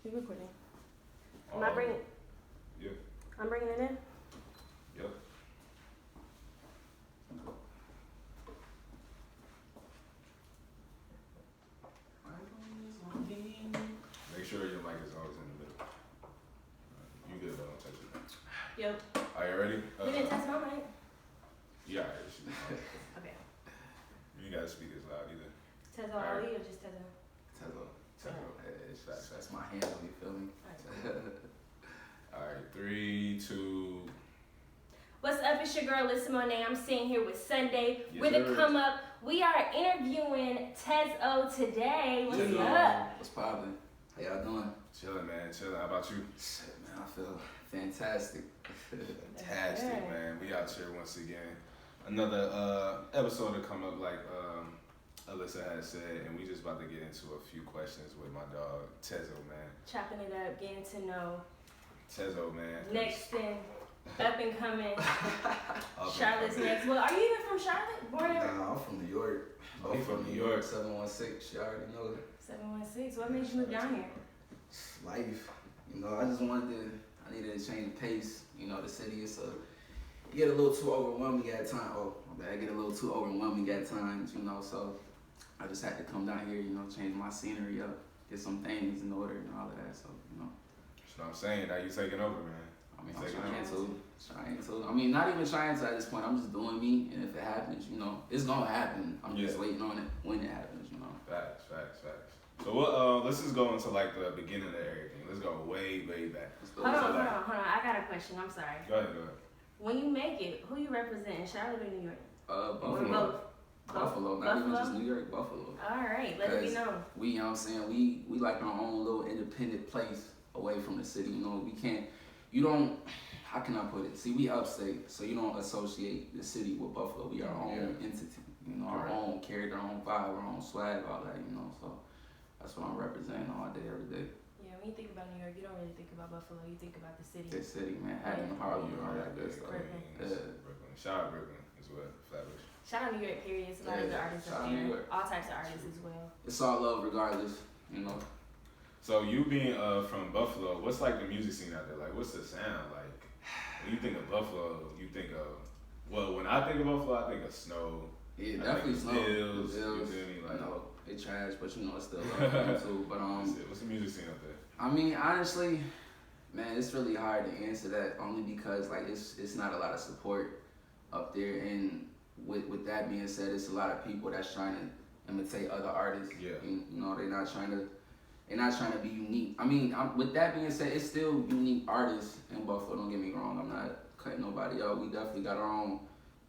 You recording? Am I bringing? Yeah. I'm bringing it in. Yep. Make sure your mic is always in the middle. You good, but don't touch it. Yep. Are you ready? You didn't test my mic. Yeah, Okay. you gotta speak as loud either. Tezo Ali or just Tezo? Tezo. Tezo. That's my handle, you feel me? Alright, 3, 2. What's up? It's your girl Alissa and Sunday. I'm sitting here with Sunday. Yes, with the come up. We are interviewing Tezo today. What's up? What's poppin'? How y'all doing? Chillin', man. Chillin'. How about you? Shit, man, I feel fantastic. Fantastic, man. We out here once again. Another episode to come up, like Alissa had said, and we just about to get into a few questions with my dog Tezo, man. Chopping it up, getting to know. Tezo, man. Next thing, up and coming. Charlotte's coming. next. Well, are you even from Charlotte? Born there? Nah, I'm from New York. Oh, you from New York? 716, she already know it. 716. What made you move down here? Life. You know, I just I needed to change the pace. You know, the city is you get a little too overwhelming at times. Oh, my bad. I get a little too overwhelming at times, you know, so I just had to come down here, you know, change my scenery up, get some things in order and all of that, so, you know. That's what I'm saying. Now you taking over, man. I mean, I'm trying to. I mean, not even trying to at this point. I'm just doing me, and if it happens, you know, it's gonna happen. I'm just waiting on it when it happens, you know. Facts. So what? Let's just go into like the beginning of everything. Let's go way back. Hold on. I got a question. I'm sorry. Go ahead. When you make it, who you representing, Charlotte or New York? Buffalo. Or both? Buffalo, not even just New York, Buffalo. All right, let it be known. We, you know what I'm saying, we like our own little independent place away from the city. You know, how can I put it? See, we upstate, so you don't associate the city with Buffalo. We are our own entity. You know, our own character, our own vibe, our own swag, all that. You know, so that's what I'm representing all day, every day. Yeah, when you think about New York, you don't really think about Buffalo. You think about the city. The city, man, Haddon, Harlem, all that good stuff. Brooklyn. Shout out Brooklyn as well. Flatbush. Shout out New York, period. It's a lot of good artists up there. All types of artists as well. It's all love regardless, you know. So you being from Buffalo, what's like the music scene out there? Like, what's the sound like? When you think of Buffalo, you think of, well, when I think of Buffalo, I think of snow. Yeah, definitely snow. Bills, you feel me? Like, no, they trash, but you know it's still love too. But what's the music scene up there? I mean, honestly, man, it's really hard to answer that only because like it's not a lot of support up there, and with that being said, it's a lot of people that's trying to imitate other artists. Yeah. You know, they're not trying to be unique. I mean, with that being said, it's still unique artists in Buffalo. Don't get me wrong. I'm not cutting nobody out. We definitely got our own,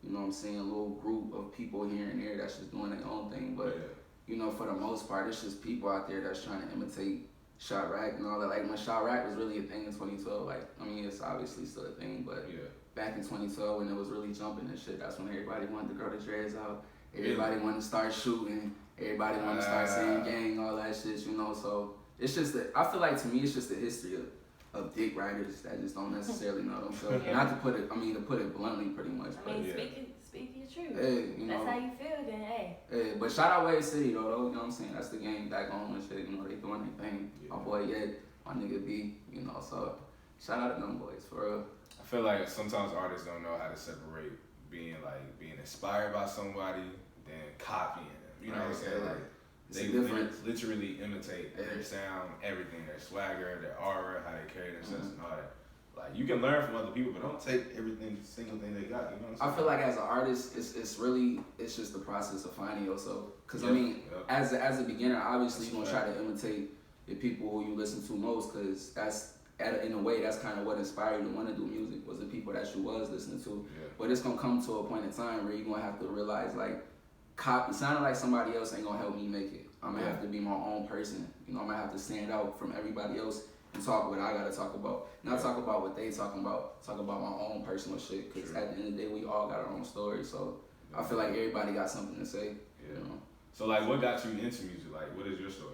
you know what I'm saying, a little group of people here and there that's just doing their own thing. But, you know, for the most part, it's just people out there that's trying to imitate Chirac and all that. Like, when Chirac was really a thing in 2012, like, I mean, it's obviously still a thing, but back in 2012 when it was really jumping and shit, that's when everybody wanted to grow their dreads out. Everybody wanted to start shooting. Everybody wanted to start saying gang, all that shit, you know. So it's just I feel like to me it's just the history of dick writers that just don't necessarily know themselves. Not to put it bluntly, pretty much. I mean, speak your truth. Hey, you know, that's how you feel, then hey. Hey, but shout out Wade City though, you know what I'm saying? That's the game back home and shit. You know, they doing their thing. My boy Ed, my nigga B, you know. So shout out to them boys for real. I feel like sometimes artists don't know how to separate being inspired by somebody than copying them. You know what I'm saying? Like they literally imitate their sound, everything, their swagger, their aura, how they carry themselves, and all that. Like you can learn from other people, but don't take single thing they got. You know what I'm saying? I feel like as an artist, it's just the process of finding yourself. Cause I mean, as a beginner, obviously you're gonna try to imitate the people who you listen to most, cause that's in a way that's kind of what inspired you to want to do music, was the people that you was listening to. But it's gonna come to a point in time where you're gonna have to realize like, sounding like somebody else ain't gonna help me make it. I'm gonna have to be my own person. You know, I'm gonna have to stand out from everybody else and talk what I gotta talk about. Not talk about what they talking about. Talk about my own personal shit. Cause at the end of the day, we all got our own story. So I feel like everybody got something to say. You know. So like, what got you into music? Like, what is your story?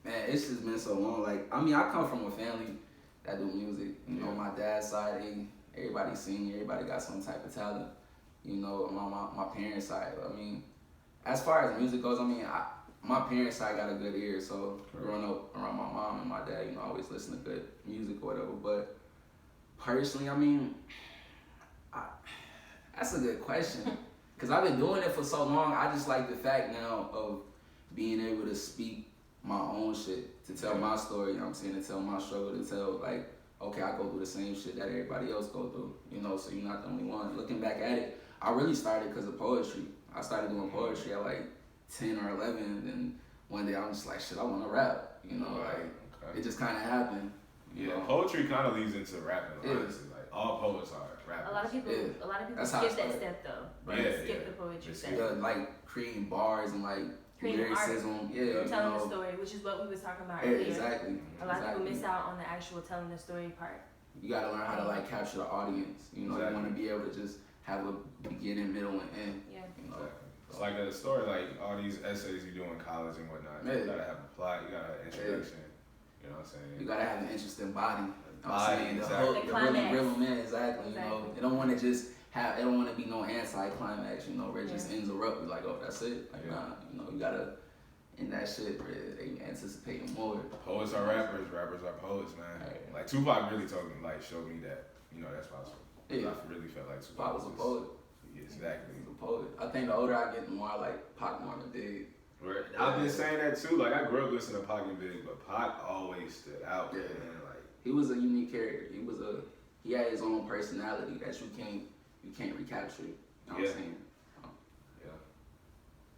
Man, it's just been so long. Like, I mean, I come from a family that do music. You know, my dad's side, everybody sing, everybody got some type of talent. You know, my parents' side. I mean, as far as music goes, I mean, my parents' side got a good ear, so growing up around my mom and my dad, you know, I always listen to good music or whatever. But personally, I mean, that's a good question. Because I've been doing it for so long, I just like the fact now of being able to speak my own shit, to tell my story, you know what I'm saying, to tell my struggle, to tell, like, okay, I go through the same shit that everybody else go through, you know, so you're not the only one. Looking back at it, I really started because of poetry. I started doing poetry at like 10 or 11, and one day I'm just like, shit, I want to rap, you know, like, it just kind of happened. Yeah, poetry kind of leads into rapping, honestly. Like, all poets are rappers. A lot of people skip that step though. Skip the poetry step. Yeah, like creating bars and like creating lyricism. telling the story, which is what we was talking about earlier. Exactly. A lot of people miss out on the actual telling the story part. You gotta learn how to like capture the audience. You know, you want to be able to just have a beginning, middle, and end. Yeah. You know. It's like a story, like all these essays you do in college and whatnot. You gotta have a plot. You gotta have an introduction. You know what I'm saying? You gotta have an interesting body. The climax. Real man, exactly. You know, they don't want to just have. They don't want to be no anti-climax. You know, where it just ends abruptly. Like, oh, that's it. Like, nah. You know, you gotta end that shit. Where they anticipating more. Poets are rappers. Rappers are poets, man. Right. Like Tupac really told me, like, showed me that. You know, that's possible. Yeah. I really felt like Tupac was a poet. Yeah, exactly. He was a poet. I think the older I get, the more I like Pac more than Big. Right. I've been saying that too. Like, I grew up listening to Pac and Big, but Pac always stood out. Yeah. Man. Like, he was a unique character. He had his own personality that you can't recapture. You know what I'm saying?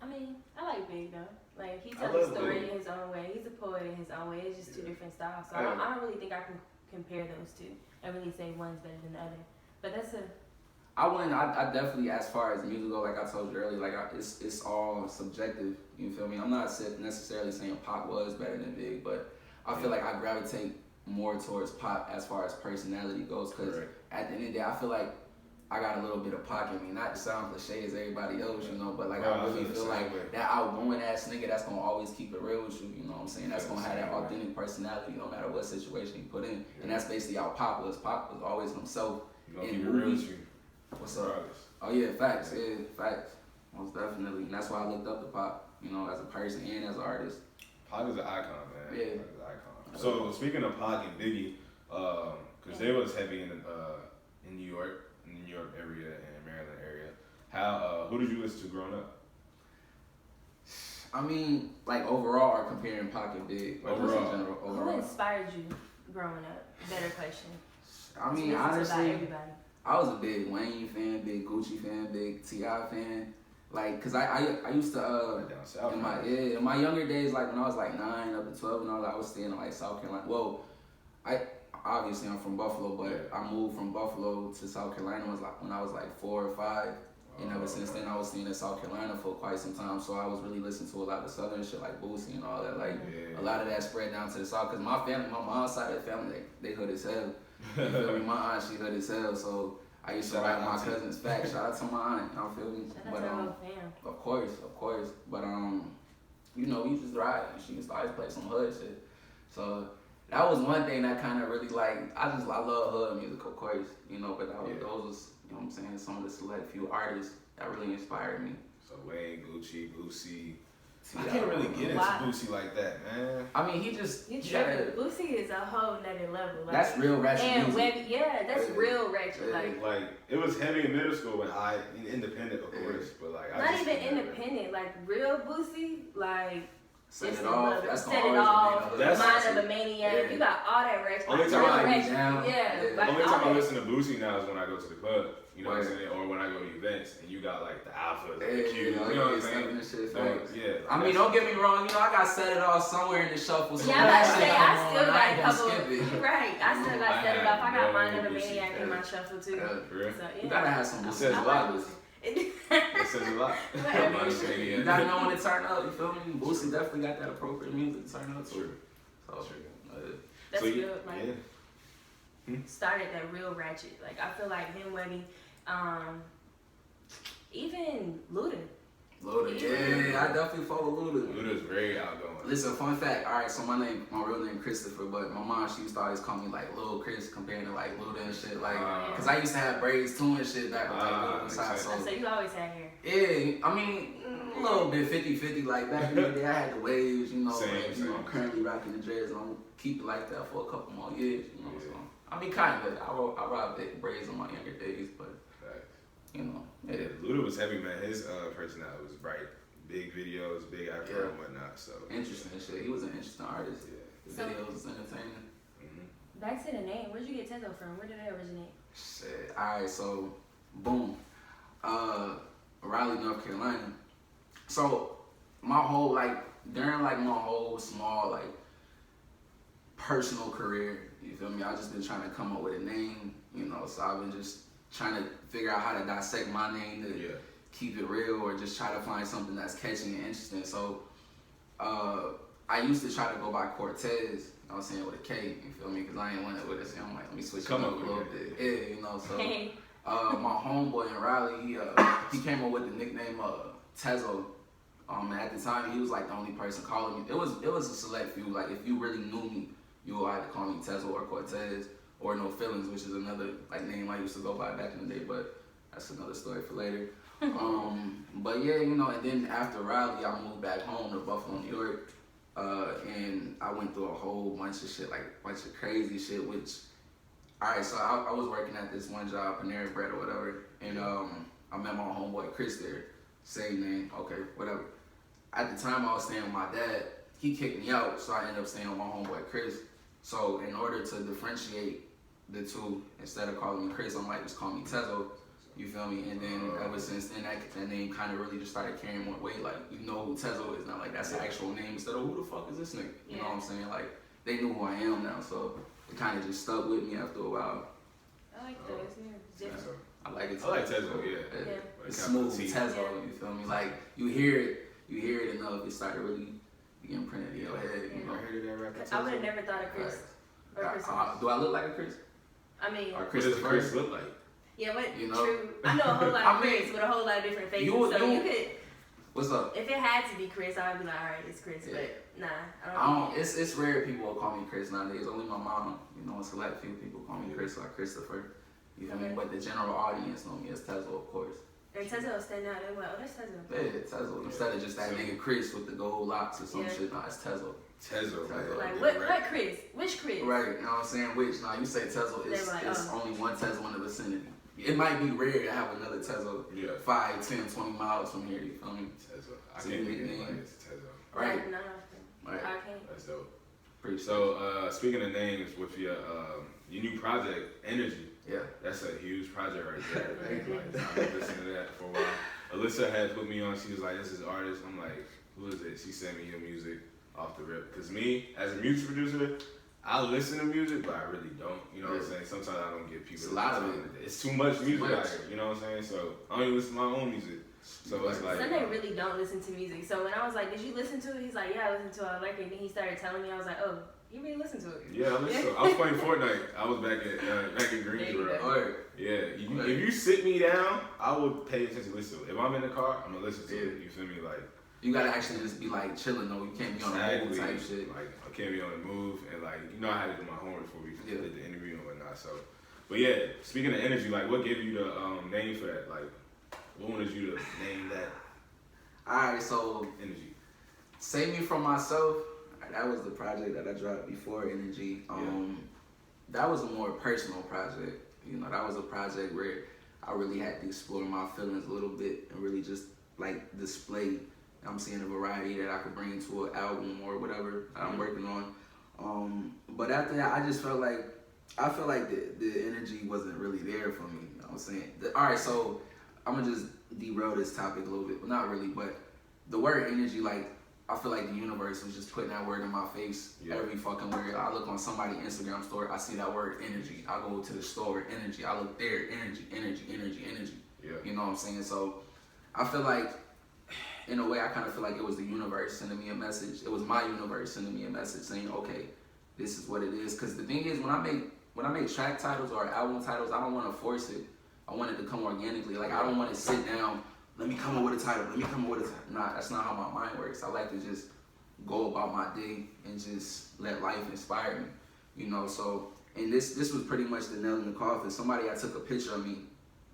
I mean, I like Big though. Like, he tells a story in his own way. He's a poet in his own way. It's just two different styles. So I don't really think I can compare those two and really say one's better than the other. But that's I definitely, as far as music go, like I told you earlier, like it's all subjective. You feel me? I'm not necessarily saying Pop was better than Big, but I feel like I gravitate more towards Pop as far as personality goes. Because at the end of the day, I feel like I got a little bit of Pac in me. Not to sound cliche as everybody else, you know, but like I really feel like that outgoing ass nigga that's gonna always keep it real with you. You know what I'm saying? That's gonna have that authentic personality no matter what situation you put in. And that's basically how Pop was. Pop was always himself. You gonna keep it real with you. What's up? Oh yeah, facts. Yeah, facts. Most definitely. And that's why I looked up to Pop, you know, as a person and as an artist. Pac is an icon, man. Yeah. Pac is an icon. So speaking of Pac and Biggie, because they was heavy in New York area and Maryland area. Who did you listen to growing up? I mean, like overall, or comparing Pac and Big. Like overall. In general, overall. Who inspired you growing up? Better question. I mean, honestly, I was a big Wayne fan, big Gucci fan, big T.I. fan. Like, cause I used to down south, in my younger days, like when I was like 9 up to 12 and all that, I was staying in like South Carolina. Well, obviously I'm from Buffalo, but I moved from Buffalo to South Carolina when I was like 4 or 5. And ever since then, I was staying in South Carolina for quite some time. So I was really listening to a lot of Southern shit like Boosie and all that. Like a lot of that spread down to the South. Cause my family, my mom's side of the family, they hood as hell. You feel me? My aunt, she hood as hell. So I used to write my cousin's facts. Shout out to my aunt. You feel me? Shout out to my fam. Of course. But you know, we just ride. She used to always play some hood shit. So that was one thing that kind of really like I love hood music, of course. You know, but those was, you know what I'm saying, some of the select few artists that really inspired me. So Wayne, Gucci, Boosie. I can't really get into Boosie like that, man. I mean, he just... Boosie is a whole nother level. Like, that's real ratchet music. That's real ratchet. Like, it was heavy in middle school when independent, of course, but like... Not even independent, like real Boosie, like... Set it off. That's Set it off. Mind of a Maniac. Yeah. You got all that ratchet. Only time I listen to Boosie now is when I go to the club. You know what I'm saying? Or when I go to events and you got like the alphas, the Qs. You know what I'm saying? I mean, don't get me wrong. You know, I got Set It Off somewhere in the shuffle. So yeah, I still got a couple. Right. I still got Set It Off. I got Mind of a Maniac in my shuffle too. You gotta have some Boosie. That says a lot. You gotta know when to turn up. You feel me? Boosie definitely got that appropriate music to turn up to. That's real. Like, started that real ratchet. Like I feel like him, Weddy, even Luda. Yeah, I definitely follow Luda. Luda's very outgoing. Listen, fun fact. All right, so my real name Christopher, but my mom, she used to always call me like Lil Chris, comparing to like Luda and shit. Like, cause I used to have braids too and shit back when Luda was hot. So you always had hair. Yeah, I mean, A little bit 50-50. Like back in the day, I had the waves, you know. Same. I'm currently rocking the dreads. I'm gonna keep it like that for a couple more years, you know. So I mean, kind of. I rock braids on my younger days, but you know. Yeah, Luda was heavy, man. His personality was bright. Big videos, big afro and whatnot. So interesting shit. He was an interesting artist. The videos was entertaining. Back to the name. Where'd you get Tezo from? Where did that originate? Shit. Alright, so boom. Raleigh, North Carolina. So my whole during my whole small personal career, you feel me? I just been trying to come up with a name, you know. So I've been just trying to figure out how to dissect my name to keep it real, or just try to find something that's catchy and interesting. So I used to try to go by Cortez, you know what I'm saying, with a K, you feel me? Because I ain't want it with a C. I'm like, let me switch it up a little bit. Yeah, you know, so my homeboy in Raleigh, he came up with the nickname Tezo. At the time, he was like the only person calling me. It was a select few. Like, if you really knew me, you would either call me Tezo or Cortez, or No Feelings, which is another name I used to go by back in the day, but that's another story for later. But yeah, you know, and then after Raleigh, I moved back home to Buffalo, New York, and I went through a whole bunch of shit, bunch of crazy shit, which, alright, so I was working at this one job, Panera Bread or whatever, and I met my homeboy Chris there, same name, okay, whatever. At the time I was staying with my dad, he kicked me out, so I ended up staying with my homeboy Chris. So in order to differentiate the two, instead of calling me Chris, I'm like, just call me Tezo. You feel me? And then ever since then, that name kind of really just started carrying more weight. Like, you know who Tezo is now. Like, that's the actual name instead of who the fuck is this nigga? You know what I'm saying? Like, they knew who I am now, so it kind of just stuck with me after a while. I like those. Yeah, different. I like it too. I like Tezo, yeah. It's smooth Tezo, you feel me? Like, you hear it enough, it started really being imprinted in your head. You know? I heard that rapper. I would have never thought of Chris. Do I look like a Chris? I mean, what does Chris look like? Yeah, but you know? True. I know a whole lot of Chris with a whole lot of different faces. You could. What's up? If it had to be Chris, I would be like, all right, it's Chris. Yeah. But nah, I don't. It's rare people will call me Chris nowadays. Only my mom, you know, a select few people call me Chris or Christopher. You feel me? But the general audience know me as Tezo, of course. And Tezo stand out. They're like, oh, that's Tezo. Yeah, Tezo. Instead of just that nigga Chris with the gold locks or some shit, nah, it's Tezo. Tezo. Like, what Chris? Which Chris? Right, you know what I'm saying? Which, nah, you say Tezo, it's only one Tezo in the vicinity. It might be rare to have another Tezo 5, 10, 20 miles from here, you feel me? Tezo. I can't think of anybody as Tezo. Right. Not often. Right. I can't. That's dope. Appreciate so, speaking of names, with your new project, Energy, that's a huge project right there. I've been listening to that for a while. Alissa had put me on, she was like, this is artist. I'm like, who is it? She sent me your music off the rip. Because me, as a music producer, I listen to music, but I really don't. You know what I'm saying? Sometimes I don't get people. It's a lot of it. It's too much music out here. You know what I'm saying? So I only listen to my own music. So it's like Sunday really don't listen to music. So when I was like, did you listen to it? He's like, yeah, I listened to it. I like it. And then he started telling me, I was like, oh, you really listen to it? Yeah, I listened to it. I was playing Fortnite. I was back in Greensboro. Yeah, if you sit me down, I would pay attention to listen to it. If I'm in the car, I'm gonna listen to it. You feel me? Like, you gotta actually just be like chilling though. You can't be on the move type shit. Like, I can't be on the move, and like, you know, I had to do my homework before we did the interview and whatnot. So, but yeah, speaking of energy, like, what gave you the name for that? Like, what wanted you to name that? Alright, so Energy. Save Me From Myself. That was the project that I dropped before Energy. That was a more personal project. You know, that was a project where I really had to explore my feelings a little bit and really just like display. I'm seeing a variety that I could bring to an album or whatever that I'm working on. But after that, I just felt like the energy wasn't really there for me. You know what I'm saying? Alright, so I'm gonna just derail this topic a little bit, but not really. But the word energy, like, I feel like the universe was just putting that word in my face every fucking word. I look on somebody's Instagram story, I see that word energy. I go to the store, energy. I look there, energy. Yeah. You know what I'm saying? So I feel like, in a way, I kind of feel like it was the universe sending me a message. It was my universe sending me a message saying, okay, this is what it is. Because the thing is, when I make track titles or album titles, I don't want to force it. I want it to come organically. Like, I don't want to sit down, let me come up with a title, Nah, that's not how my mind works. I like to just go about my day and just let life inspire me, you know. So, and this was pretty much the nail in the coffin. Somebody, I took a picture of me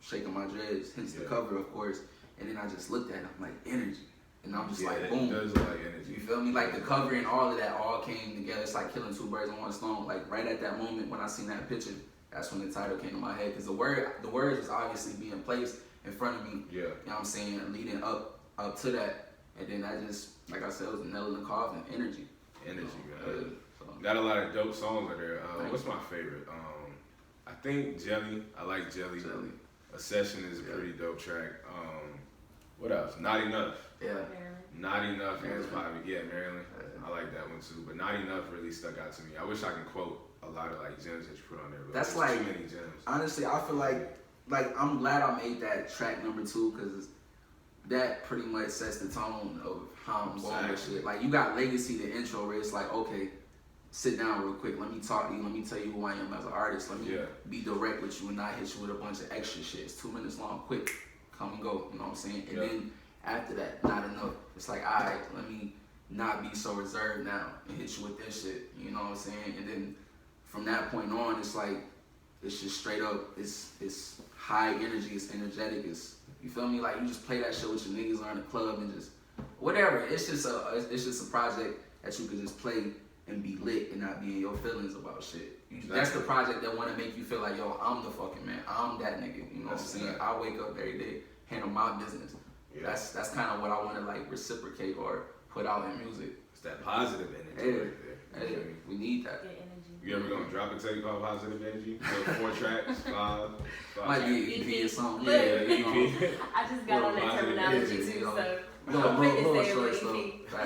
shaking my dreads, hence the cover, of course, and then I just looked at it, I'm like, energy. And I'm just like, boom. It does like energy. You feel me? Like the cover and all of that all came together. It's like killing two birds with one stone. Like right at that moment when I seen that picture, that's when the title came to my head. Because the words was obviously being placed in front of me. Yeah. You know what I'm saying? Leading up to that. And then I just, like I said, it was a nail in the coffin. Energy. Energy, man. man. Got a lot of dope songs in there. What's my favorite? I think Jelly. I like Jelly. A Session is a pretty dope track. What else? Not Enough. Yeah. Not Enough is probably, Maryland. I like that one too. But Not Enough really stuck out to me. I wish I could quote a lot of like gems that you put on there. But that's like too many gems. Honestly, I feel like I'm glad I made that track number 2 because that pretty much sets the tone of how I'm going with shit. Like you got Legacy, the intro, where it's like, okay, sit down real quick. Let me talk to you. Let me tell you who I am as an artist. Let me be direct with you and not hit you with a bunch of extra shit. It's 2 minutes long. Quick, come and go. You know what I'm saying? And then after that, Not Enough. It's like, all right, let me not be so reserved now and hit you with this shit. You know what I'm saying? And then from that point on, it's like, it's just straight up. It's high energy. It's energetic. You feel me? Like you just play that shit with your niggas or in the club and just whatever. It's just a project that you can just play and be lit and not be in your feelings about shit. That's the project that want to make you feel like, yo, I'm the fucking man. I'm that nigga. You know what I'm saying? I wake up every day, handle my business. Yeah. That's kind of what I want to like reciprocate or put out in music. It's that positive energy right there. Hey, we need that. Good energy. You ever gonna drop a tape called Positive Energy? So 4 tracks, 5 might be EP or something. Yeah, EP. I just got on that terminology too, so I'm little short stuff.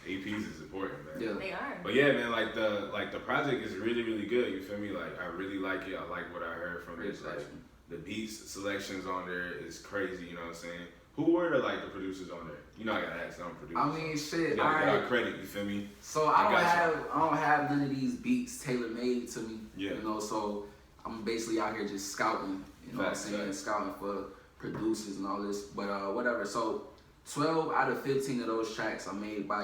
EPs is important, man. Yeah. They are. But yeah, man, like the project is really, really good. You feel me? Like I really like it. I like what I heard from it. Like the beats selections on there is crazy. You know what I'm saying? Who were the producers on there? You know I gotta ask them producers. I mean, shit. You gotta get our credit. You feel me? So I don't have none of these beats tailor made to me. Yeah. You know, so I'm basically out here just scouting. You know what I'm saying? Scouting for producers and all this. But whatever. So 12 out of 15 of those tracks are made by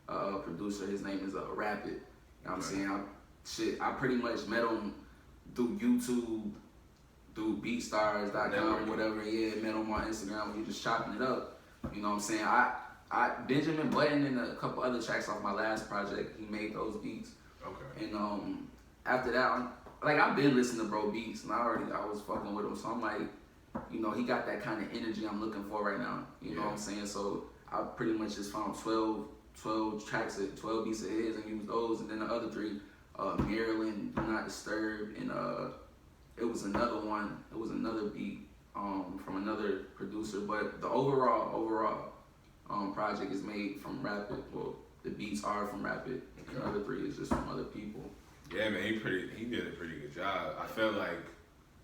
a producer. His name is Rapid. You know what I'm saying? I pretty much met him through YouTube, through BeatStars.com, whatever. Met him on Instagram when he just chopping it up. You know what I'm saying? I Benjamin Button and a couple other tracks off my last project, he made those beats. Okay. And after that, I've been listening to bro beats, and I was fucking with him. So I'm like, you know, he got that kind of energy I'm looking for right now. You know what I'm saying? So I pretty much just found 12 tracks, 12 beats of his, and used those. And then the other 3, Maryland, Do Not Disturb, and it was another one. It was another beat from another producer. But the overall project is made from Rapid. Well, the beats are from Rapid. Okay. The other 3 is just from other people. Yeah, man, he did a pretty good job. I felt like,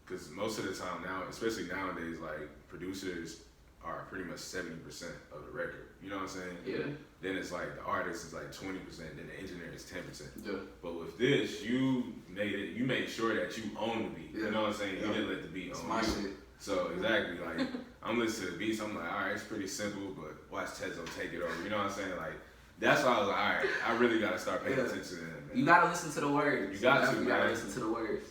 because most of the time now, especially nowadays, like producers are pretty much 70% of the record. You know what I'm saying? Yeah. Then it's like the artist is like 20%, then the engineer is 10%. Yeah. But with this, you made sure that you own the beat. Yeah. You know what I'm saying? You didn't let the beat own you. Shit. So exactly, like I'm listening to the beats, I'm like, all right, it's pretty simple, but watch Tezo take it over. You know what I'm saying? Like that's why I was like, all right, I really gotta start paying attention to them. Man. You gotta listen to the words. You got to, man. You gotta listen to the words.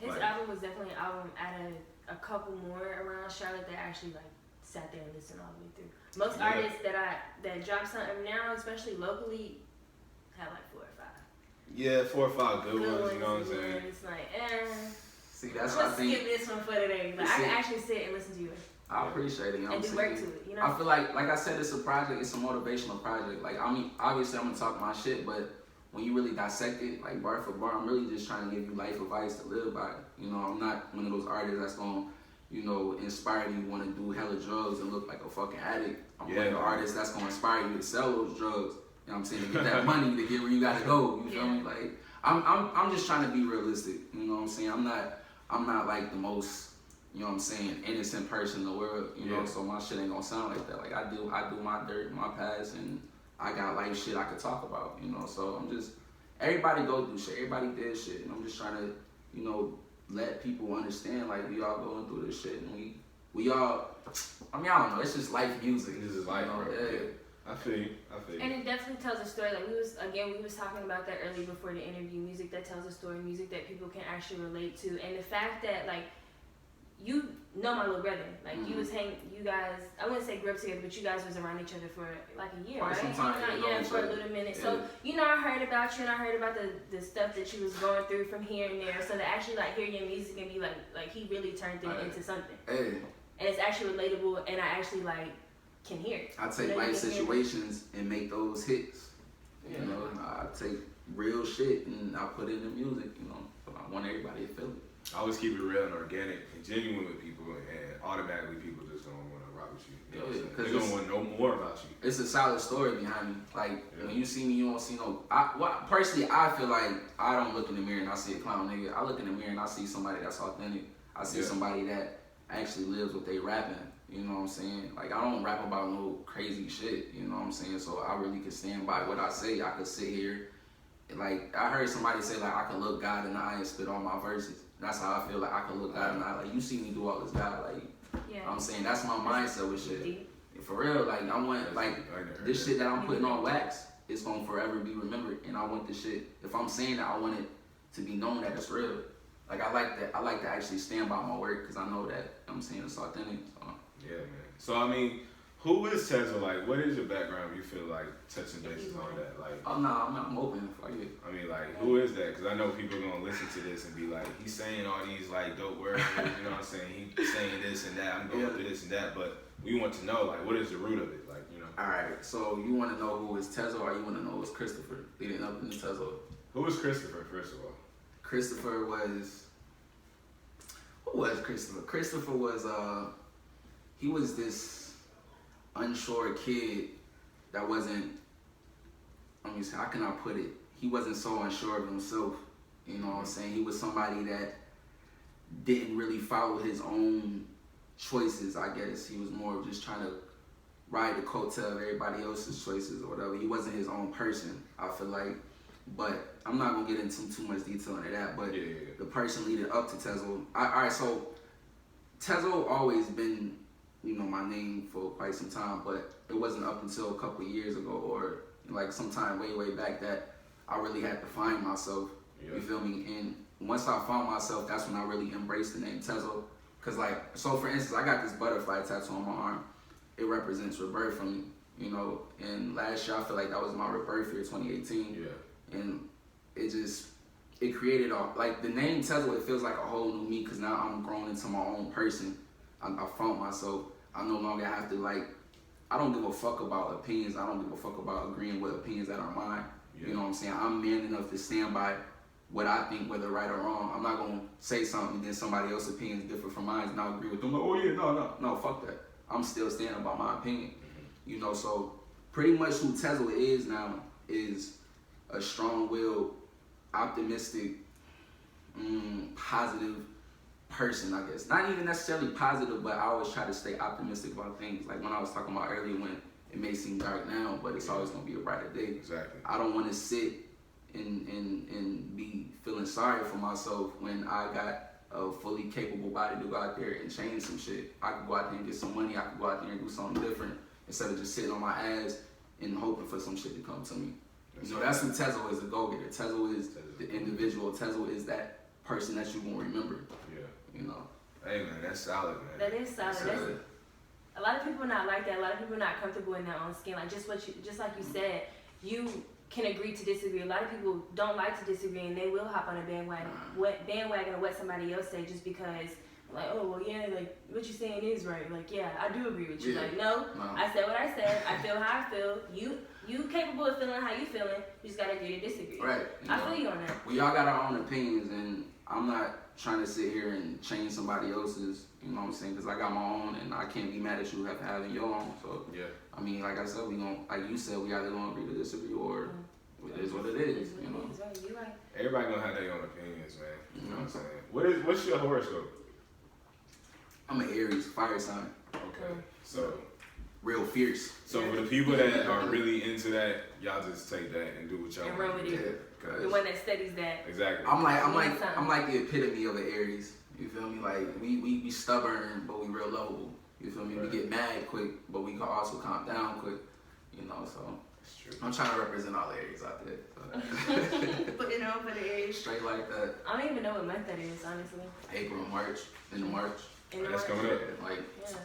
His album was definitely an album out of a couple more around Charlotte that actually like sat there and listened all the way through. Most artists that drop something now, especially locally, have like 4 or 5. Yeah, 4 or 5 good ones. You know what I'm saying? It's like, see, that's what I think. Skip this one for today. But I can actually sit and listen to you. I appreciate it. You know and do work to it. You know. I feel like I said, it's a project. It's a motivational project. Like I mean, obviously I'm gonna talk my shit, but when you really dissect it, like bar for bar, I'm really just trying to give you life advice to live by. You know, I'm not one of those artists that's gonna, you know, inspire you want to do hella drugs and look like a fucking addict. I'm one of the artists that's gonna inspire you to sell those drugs. You know what I'm saying? To get that money to get where you gotta go. You feel me? Like I'm just trying to be realistic. You know what I'm saying? I'm not like the most, you know what I'm saying, innocent person in the world. You know, so my shit ain't gonna sound like that. Like I do my dirt, my past, and I got life shit I could talk about, you know, so I'm just, everybody go through shit, everybody did shit, and I'm just trying to, you know, let people understand, like, we all going through this shit, and we all, I mean, I don't know, it's just life music. This is life, bro. I feel you. And it definitely tells a story, like, we was talking about that earlier before the interview, music that tells a story, music that people can actually relate to, and the fact that, like, you know my little brother. Like you guys, I wouldn't say grew up together, but you guys was around each other for like a year, right? Sometimes, for a little minute. Yeah. So I heard about you and I heard about the stuff that you was going through from here and there. So to actually like hear your music and be like he really turned it into something. Hey. And it's actually relatable, and I actually like can hear it. I take life situations and make those hits. You know, I take real shit and I put it in the music. You know, but I want everybody to feel it. I always keep it real and organic and genuine with people, and automatically people just gonna want to rock with you. You know what I'm saying? They're gonna want to know more about you. It's a solid story behind me. Like when you see me, you don't see no. Personally, I feel like I don't look in the mirror and I see a clown nigga. I look in the mirror and I see somebody that's authentic. I see somebody that actually lives what they rapping. You know what I'm saying? Like I don't rap about no crazy shit. You know what I'm saying? So I really can stand by what I say. I could sit here. Like I heard somebody say like I can look God in the eye and spit all my verses. That's how I feel like I can look God in the eye. Like you see me do all this God, like I'm saying that's my mindset with shit. For real, like I want like this shit that I'm putting on wax is gonna forever be remembered, and I want this shit. If I'm saying that, I want it to be known that it's real. Like I like that. I like to actually stand by my work because I know that I'm saying it's authentic. So. Yeah, man. So I mean, who is Tezo? Like, what is your background? You feel like touching bases on that? Like, oh no, I'm open for you. I mean, like, who is that? Because I know people are gonna listen to this and be like, he's saying all these like dope words. You know what I'm saying? He's saying this and that. I'm going through this and that. But we want to know, like, what is the root of it? Like, you know. All right. So you want to know who is Tezo, or you want to know who is Christopher leading up into Tezo? Who was Christopher, first of all? Christopher was. Who was Christopher? Christopher was he was this unsure kid that wasn't, how can I put it? He wasn't so unsure of himself, you know what I'm saying? He was somebody that didn't really follow his own choices, I guess. He was more of just trying to ride the coattail of everybody else's choices or whatever. He wasn't his own person, I feel like. But I'm not gonna get into too much detail into that, but the person leading up to Tezo, alright, so Tezo always been, you know, my name for quite some time, but it wasn't up until a couple of years ago or like sometime way back that I really had to find myself. You feel me? And once I found myself, that's when I really embraced the name Tezo. Cause like, so for instance, I got this butterfly tattoo on my arm. It represents rebirth for me, you know. And last year I feel like that was my rebirth year, 2018. Yeah. And it created like the name Tezo. It feels like a whole new me, cause now I'm grown into my own person. I found myself. I no longer have to like, I don't give a fuck about opinions. I don't give a fuck about agreeing with opinions that are mine. Yeah. You know what I'm saying? I'm man enough to stand by what I think, whether right or wrong. I'm not gonna say something and then somebody else's opinion is different from mine and I'll agree with them. Like, oh yeah, no, fuck that. I'm still standing by my opinion. You know, so pretty much who Tezo is now is a strong-willed, optimistic, positive person, I guess. Not even necessarily positive, but I always try to stay optimistic about things. Like when I was talking about earlier, when it may seem dark now, but it's always gonna be a brighter day. Exactly. I don't want to sit and be feeling sorry for myself when I got a fully capable body to go out there and change some shit. I could go out there and get some money. I could go out there and do something different instead of just sitting on my ass and hoping for some shit to come to me. You know, that's who Tezo is, a go-getter. Tezo is the individual. Tezo is that person that you won't remember. Yeah. You know. Hey man, that's solid, man. That is solid. A lot of people not like that. A lot of people not comfortable in their own skin. Like just like you said, you can agree to disagree. A lot of people don't like to disagree, and they will hop on a bandwagon of what somebody else say just because, like, oh well, yeah, like what you saying is right. Like, yeah, I do agree with you. Yeah. Like, no, I said what I said. I feel how I feel. You capable of feeling how you feeling. You just gotta agree to disagree. Right. I feel you on that. We all got our own opinions, and I'm not trying to sit here and change somebody else's. You know what I'm saying? Because I got my own, and I can't be mad at you for having your own. So yeah. I mean, like I said, we gonna, like you said, we either gonna agree to disagree or it is what it is. You know. You're right. Everybody gonna have their own opinions, man. You know what I'm saying? What's your horoscope? I'm an Aries, fire sign. Okay. So real fierce. So for the people that are really into that, y'all just take that and do what y'all want. And run with it. The one that studies that. Exactly. I'm like the epitome of an Aries. You feel me? Like we stubborn, but we real lovable. You feel me? Right. We get mad quick, but we can also calm down quick. You know, so that's true. I'm trying to represent all the Aries out there. So. Putting on for the Aries. Straight like that. I don't even know what month that is, honestly. April, March, into March. That's coming up.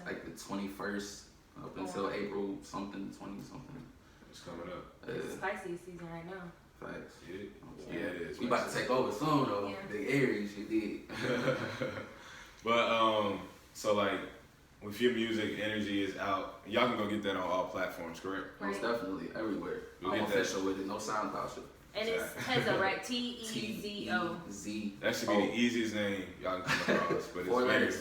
Like the 21st up until April something, 20 something. It's coming up. It's spicy season right now. Facts. Yeah, it is. We about to take over soon though. Big Aries, you did. But so like with your music, Energy is out. Y'all can go get that on all platforms, correct? Most definitely, everywhere. I'm official with it. No SoundCloud shit. And it's Tezo, right? Tezo. Z. That should be the easiest name y'all can come across. But it's Four letters.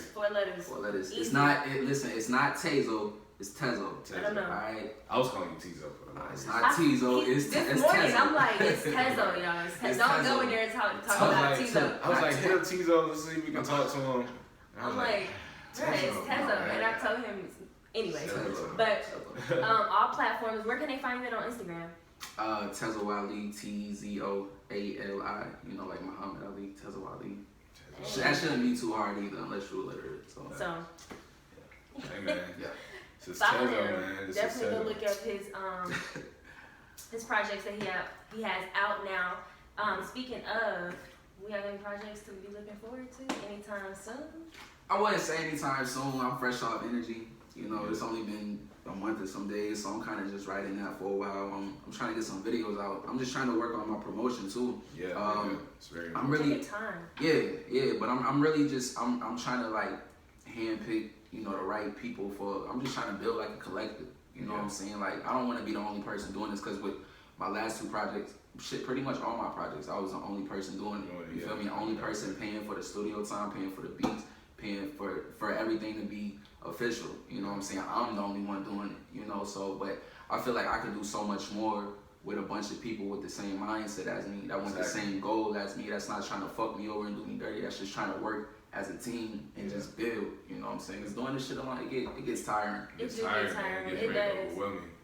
Four letters. It's not. Listen, it's not Tezo. It's Tezo. I don't know. All right. I was calling you Tezo for the It's not Tezo. It's this morning, Tezo. I'm like, it's Tezo, y'all. It's Tezo. Don't go in there and talk about Tezo. I was like, hit up Tezo. Let's see if we can talk to him. I'm like, right, it's Tezo. And I told him, anyway. But all platforms, where can they find it on Instagram? Tezo Ali, T-Z-O-A-L-I. You know, like Muhammad Ali, Tezo Ali. That shouldn't be too hard either, unless you're illiterate. So. Hey man, Follow him. Definitely go look up his projects that he has out now. Speaking of, we have any projects to be looking forward to anytime soon? I wouldn't say anytime soon. I'm fresh off Energy. You know, it's only been a month or some days, so I'm kind of just writing that for a while. I'm trying to get some videos out. I'm just trying to work on my promotion too. It's very. I'm really. Take your time. Yeah, but I'm really just I'm trying to like handpick, you know, the right people for. I'm just trying to build like a collective. You know what I'm saying? Like I don't want to be the only person doing this because with my last two projects, pretty much all my projects, I was the only person doing it. You feel me? The only person paying for the studio time, paying for the beats, paying for everything to be official. You know what I'm saying? I'm the only one doing it. You know, so but I feel like I could do so much more with a bunch of people with the same mindset as me, that want the same goal as me, that's not trying to fuck me over and do me dirty, that's just trying to work as a team and just build, you know what I'm saying? Because doing this shit alone, it gets tiring. It gets tiring. It does.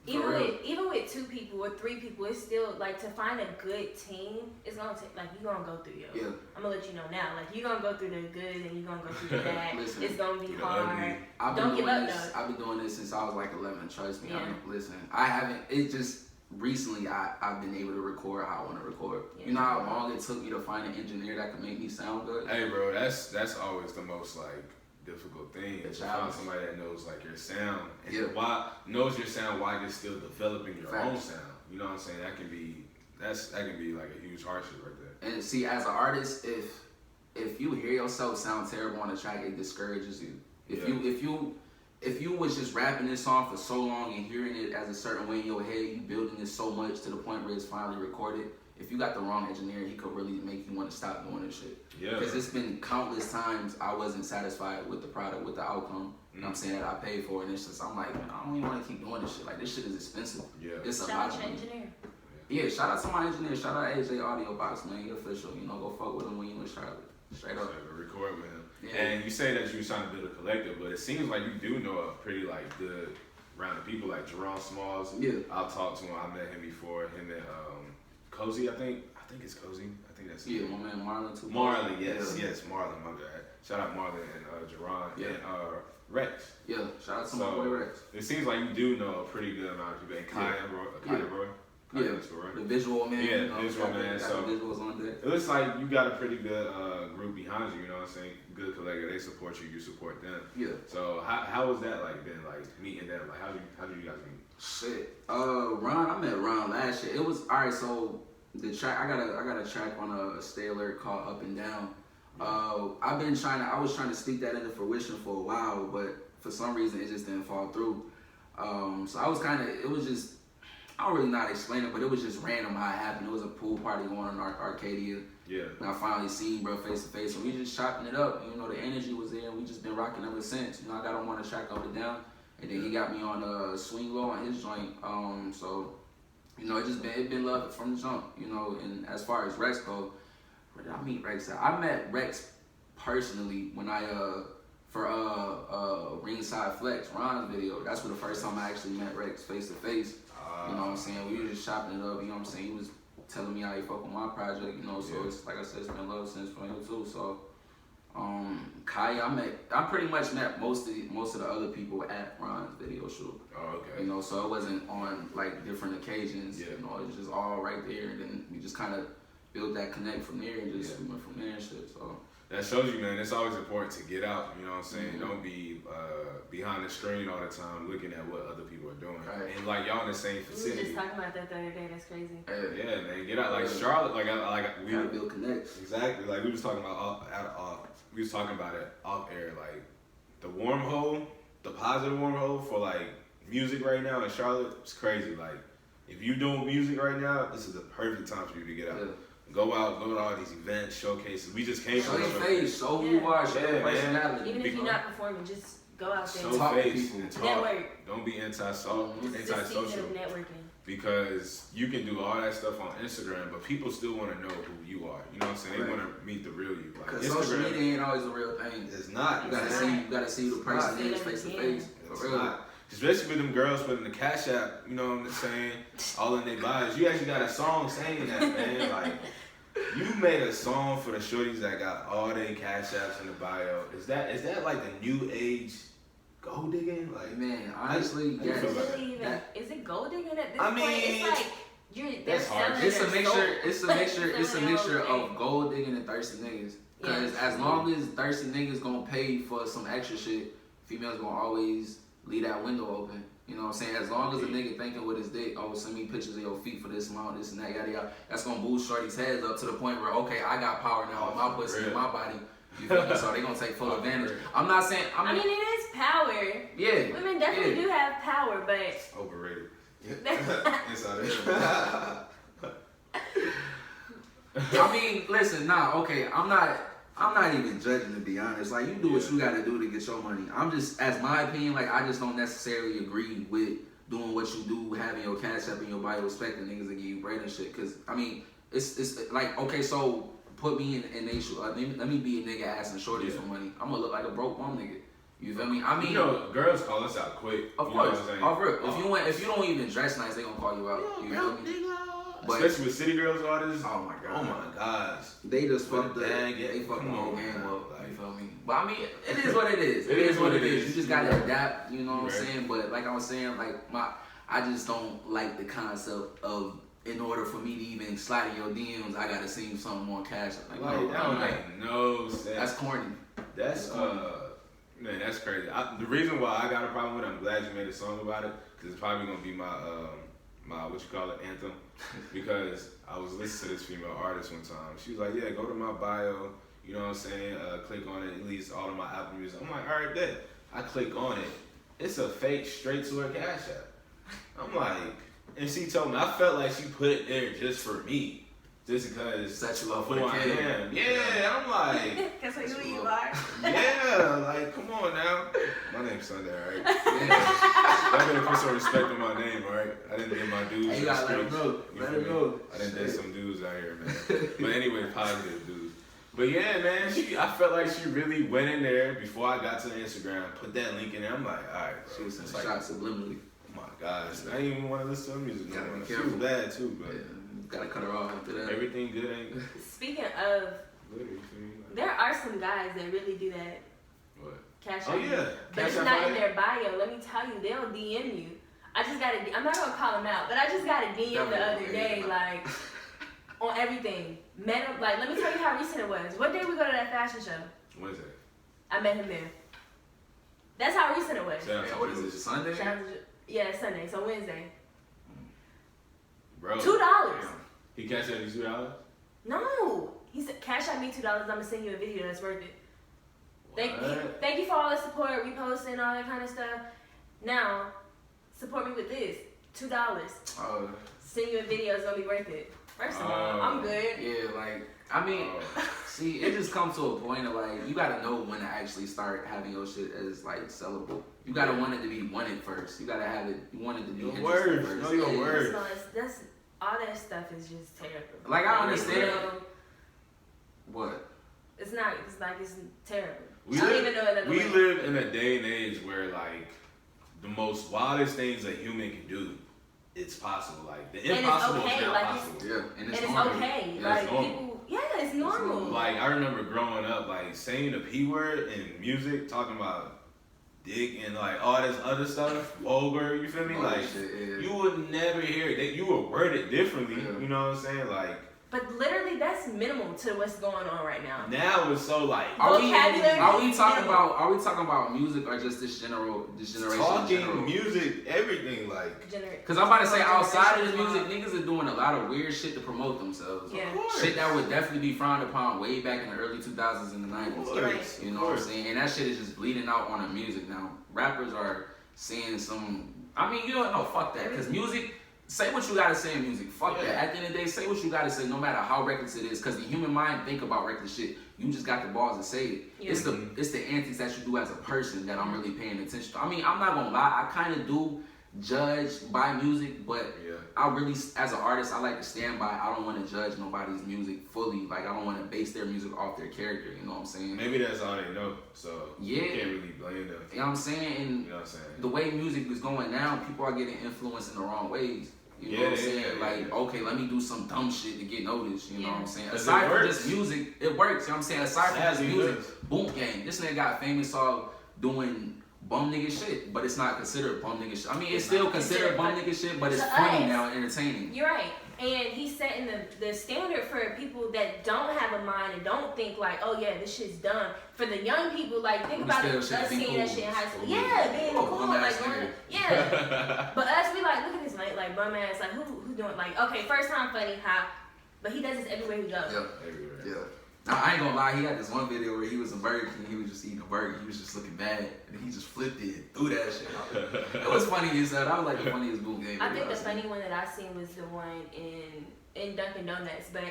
Even with 2 people or 3 people, it's still like to find a good team. It's gonna take like you gonna go through I'm gonna let you know now. Like you gonna go through the good and you gonna go through the bad. Listen, it's gonna be hard. Don't give up though. I've been doing this since I was like 11. Trust me. Listen, I haven't. It just recently I've been able to record how I want to record. You know how long it took me to find an engineer that could make me sound good? Hey bro, that's always the most like difficult thing. To find somebody that knows like your sound and knows your sound while you're still developing your own sound. You know what I'm saying? That can be like a huge hardship right there. And see, as an artist, if you hear yourself sound terrible on the track, it discourages you. If you was just rapping this song for so long and hearing it as a certain way in your head, you building it so much to the point where it's finally recorded, if you got the wrong engineer, he could really make you want to stop doing this shit. Because it's been countless times I wasn't satisfied with the product, with the outcome. You know what I'm saying? That I paid for, and it's just, I'm like, man, I don't even want to keep doing this shit. Like, this shit is expensive. It's a lot of money. Engineer. Yeah, shout out to my engineer. Shout out AJ Audio Box, man. He official. You know, go fuck with him when you in Charlotte. Straight up. Record with him. And you say that you were trying to build a collective, but it seems like you do know a pretty like good round of people like Jerome Smalls. I'll talk to him. I met him before. Him and Cozy, I think it's Cozy. I think that's my man Marlon too. Marlon, yes, Marlon, my bad. Shout out Marlon and Jerome and Rex. Shout out to my boy Rex. It seems like you do know a pretty good amount of people. And Kaya Roy. The visual man. Visual man. So visuals on deck. It looks like you got a pretty good group behind you. You know what I'm saying? Good collective. They support you. You support them. So how was that like been like meeting them? Like how did you guys meet? Shit. I met Ron last year. It was alright. So the track I got a track on a Stay Alert called Up and Down. I was trying to speak that into fruition for a while, but for some reason it just didn't fall through. So I was it was just. I don't really know how to explain it, but it was just random how it happened. It was a pool party going on in Arcadia. And I finally seen bro face to face, and we just chopping it up. You know, the energy was there, and we just been rocking ever since. You know, I got him on the track Up and Down, and then he got me on Swing Low on his joint. So, you know, it been love from the jump. You know, and as far as Rex go, where did I meet Rex at? I met Rex personally when for Ringside Flex, Ron's video. That's where the first time I actually met Rex face to face. You know what I'm saying? We were just chopping it up, you know what I'm saying? He was telling me how he fuck with my project, you know, so it's like I said, it's been love since from him too. So Kaya, I pretty much met most of the other people at Ron's video shoot. You know, so it wasn't on like different occasions, you know, it was just all right there, and then we just kinda built that connect from there and just we went from there and shit. that shows you, man, it's always important to get out. You know what I'm saying? Don't be behind the screen all the time looking at what other people are doing. Right. And like y'all in the same We vicinity. were just talking about that the other day. That's crazy. Yeah, man, get out. Like Charlotte, We gotta build connects. Exactly. Like we was talking about we was talking about it off air. Like the wormhole, the positive wormhole for like music right now in Charlotte, it's crazy. Like if you doing music right now, this is the perfect time for you to get out. Yeah. Go out, go to all these events, showcases. We just came Show from your face, show who you are, show your personality. Even if you're not performing, just go out there. Show face and talk. Network. Don't be antisocial. It's the season of networking. Because you can do all that stuff on Instagram, but people still want to know who you are. You know what I'm saying? They want to meet the real you. Like Because social media ain't always a real thing. It's not. You gotta see the person is face to face. It's not. Especially with them girls putting the Cash App, you know what I'm saying? All in their bios. You actually got a song saying that, man. Like, you made a song for the shorties that got all their Cash Apps in the bio. Is that like the new age gold digging? Like, man, honestly, yes. Is it gold digging at this point? It's like they're selling. It's a mixture of gold digging and thirsty niggas. Because as long as thirsty niggas gonna pay for some extra shit, females gonna always leave that window open. You know what I'm saying? As long as a nigga thinking with his dick, oh, send me pictures of your feet for this amount, this and that, yada yada, that's gonna boost shorty's heads up to the point where, okay, I got power now with my pussy and my body. You feel me? So they gonna take full advantage. I'm not saying. I mean, it is power. Yeah. Women definitely do have power, but overrated. I mean, listen, okay, I'm not even judging, to be honest. Like, you do what you gotta do to get your money. I'm just, as my opinion, like, I just don't necessarily agree with doing what you do, having your Cash App in your bio, expecting niggas to give you bread and shit. Cause, I mean, it's like, okay, so put me in they shoes. Let me be a nigga asking shorties for money. I'm gonna look like a broke bum nigga. You feel me? I mean, you know, girls call us out quick. Of course. If you don't even dress nice, they gonna call you out. You feel me? But, especially with city girls artists. Oh my god. Oh my gosh. They just fucked the they fucked the whole game up. Like, you feel me? But I mean, it is what it is. It is what it is. You just gotta adapt. You know what I'm saying? But like I was saying, like I just don't like the concept of, in order for me to even slide in your DMs, I gotta send you something more cash. Like that don't make no sense. That's corny. That's man, that's crazy. The reason why I got a problem with it, I'm glad you made a song about it, because it's probably gonna be my what you call it, anthem. Because I was listening to this female artist one time. She was like, yeah, go to my bio, you know what I'm saying, click on it, at least all of my Apple Music. I'm like, all right, bet. I click on it. It's a fake straight to her Cash App. I'm like, and she told me, I felt like she put it there just for me. Just because such love who I am. Yeah, I'm like. Guess who you are. Yeah, like, come on now. My name's Sunday, right? Yeah. I better put some respect on my name, right? I didn't get my dudes. You gotta let him know. Let him know. I didn't get some dudes out here, man. But anyway, positive dudes. But yeah, man, I felt like she really went in there before I got to the Instagram, put that link in there. I'm like, all right. She was like, shot subliminally. Oh my gosh. I didn't even want to listen to her music. She was bad too, but. Yeah. Gotta cut her off after that. Everything good ain't good. Speaking of, there are some guys that really do that. What? Cash Out. Oh yeah. But it's not in their bio. Let me tell you, they'll DM you. I'm not gonna call them out, but I just got a DM the other day, like, on everything. Met him, like, let me tell you how recent it was. What day we go to that fashion show? Wednesday. I met him there. That's how recent it was. What is it, Sunday? Yeah, Sunday, so Wednesday. Bro. $2. He cashed out you $2? No. He said, cash out me $2. I'm gonna send you a video that's worth it. Thank you for all the support, reposting, all that kind of stuff. Now, support me with this. $2. Send you a video, it's gonna be worth it. First of all, I'm good. Yeah, like, I mean, see, it just comes to a point of, like, you gotta know when to actually start having your shit as, like, sellable. You gotta want it to be wanted first. You gotta have it, you want it to be interesting first. Know your words. That's all that stuff is just terrible. Like, I understand. What? It's not. It's like it's terrible. We live in a day and age where, like, the most wildest things a human can do, it's possible. Like, the impossible is not possible. Yeah, and it's normal. Okay. Yeah, like, people, it's normal. Like, I remember growing up, like, saying the P word in music, talking about dick and, like, all this other stuff, vulgar, you feel me? Like, you would never hear it. You would word it differently, you know what I'm saying? Like, But literally, that's minimal to what's going on right now. Now it's so like. Are we talking about music or just this generation? Talking music, everything like. Because I'm about to say outside of the music, niggas are doing a lot of weird shit to promote themselves. Yeah. Shit that would definitely be frowned upon way back in the early 2000s and the 90s. Right. You know what I'm saying? And that shit is just bleeding out on the music now. Rappers are seeing some. I mean, you don't know. Fuck that. Because music. Say what you gotta say in music. Fuck that. At the end of the day, say what you gotta say, no matter how reckless it is. Because the human mind think about reckless shit. You just got the balls to say it. Yeah. It's the antics that you do as a person that I'm really paying attention to. I mean, I'm not gonna lie. I kind of do judge by music, but I really, as an artist, I like to stand by. I don't want to judge nobody's music fully. Like, I don't want to base their music off their character. You know what I'm saying? Maybe that's all they know. So you can't really blame them. You know what I'm saying? And you know what I'm saying? The way music is going now, people are getting influenced in the wrong ways. You know what I'm saying? Like, okay, let me do some dumb shit to get noticed. You know what I'm saying? Aside from just music, it works. You know what I'm saying? Aside from just music, boom gang. This nigga got famous off doing bum nigga shit, but it's not considered bum nigga shit. I mean, it's still considered bum nigga shit, but it's funny now and entertaining. You're right. And he's setting the standard for people that don't have a mind and don't think like, oh yeah, this shit's done. For the young people, like, think about us seeing that shit in high school. Yeah, being cool, like, but us, we like, look at this, like bum ass, like, who doing, like, okay, first time funny, but he does this everywhere he goes. Yeah. Now, I ain't gonna lie, he had this one video where he was in Burger King, he was just eating a burger, he was just looking bad, and he just flipped it, threw that shit out. It was funny as hell. That was like the funniest boot game. I think the funny one that I seen was the one in Dunkin' Donuts, but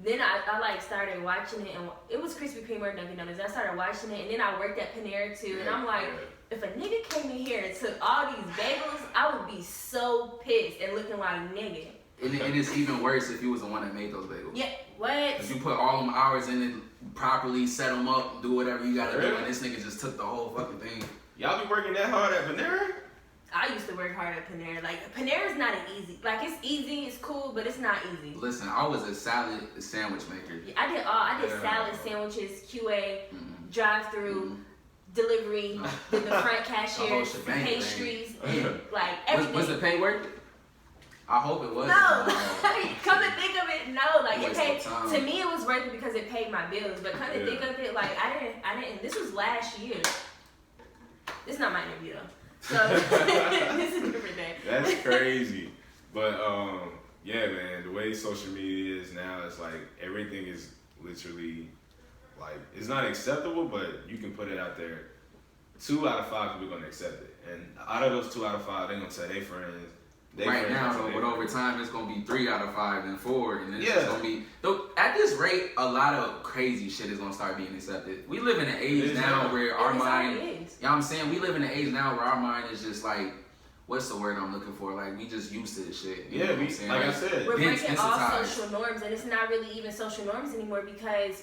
then I like started watching it, and it was Krispy Kreme or Dunkin' Donuts. I started watching it, and then I worked at Panera too, and I'm like, if a nigga came in here and took all these bagels, I would be so pissed and looking like nigga. And it's even worse if you was the one that made those bagels. Yeah, what? If you put all them hours in it, properly set them up, do whatever you gotta do, and this nigga just took the whole fucking thing. Y'all be working that hard at Panera? I used to work hard at Panera. Like, Panera's not easy. Like, it's easy, it's cool, but it's not easy. Listen, I was a salad sandwich maker. Yeah, I did salad sandwiches, QA, drive-through, delivery, did the front cashiers, pastries, like everything. Was the pay worth it? I hope it was. No, come to think of it, no. Like, it paid, to me it was worth it because it paid my bills. But come to think of it, like, I didn't, this was last year. This is not my interview though. So, this is a different day. That's crazy. But, yeah, man, the way social media is now, it's like everything is literally, like, it's not acceptable, but you can put it out there. 2 out of 5 people are going to accept it. And out of those 2 out of 5, they're going to tell their friends. Right now, but over time, it's going to be 3 out of 5 and 4. And then it's going to be, at this rate, a lot of crazy shit is going to start being accepted. We live in an age now where our mind, you know what I'm saying? We live in an age now where our mind is just like, what's the word I'm looking for? Like, we just used to this shit. You know what I'm saying? Like I said, we're breaking all social norms, and it's not really even social norms anymore because